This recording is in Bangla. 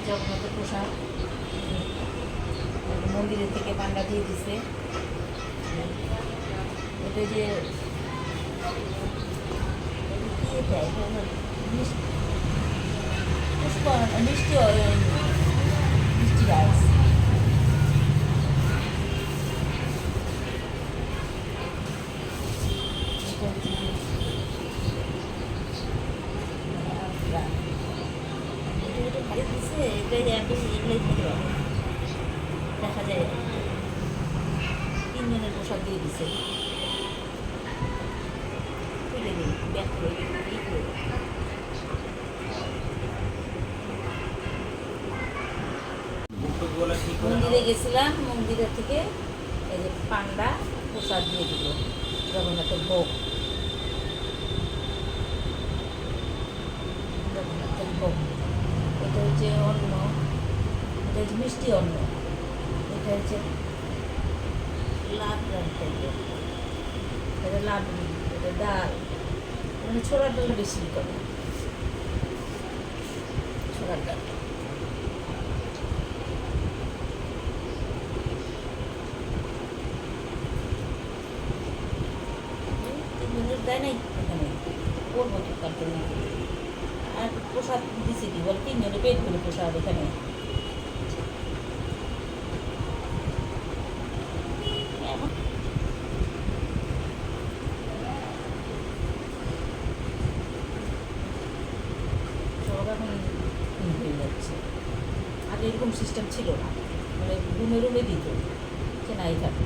জগন্নাথের প্রসাদ মন্দিরের থেকে পান্ডা দিয়ে দিছে। এটা যে মিষ্টি মিষ্টি মিষ্টি রাইস। দেখা যায় 3 জনের প্রসাদ দিয়ে দিছে। তুলে দিই ব্যাক করে মন্দিরে গেছিলাম, মন্দিরের থেকে এই যে পান্ডা প্রসাদ দিয়ে দিল, জগন্নাথের ভোগ। জগন্নাথের ভোগ এটা হচ্ছে অন্ন, এটা হচ্ছে মিষ্টি অন্ন, এটা হচ্ছে লাভ টাইপের, এটা লাবড়ি, এটা ডাল, মানে ছোলার ডাল বেশি করে, ছোলার ডাল। দেয় নাই এখানে করবো তো তার জন্য। আর প্রসাদ দিছি কি বলে 3 জনে পেট ভরে প্রসাদ এখানে। সব এখন হয়ে যাচ্ছে। আগে এরকম সিস্টেম ছিল না, মানে রুমে রুমে দিত যে নাই থাকে।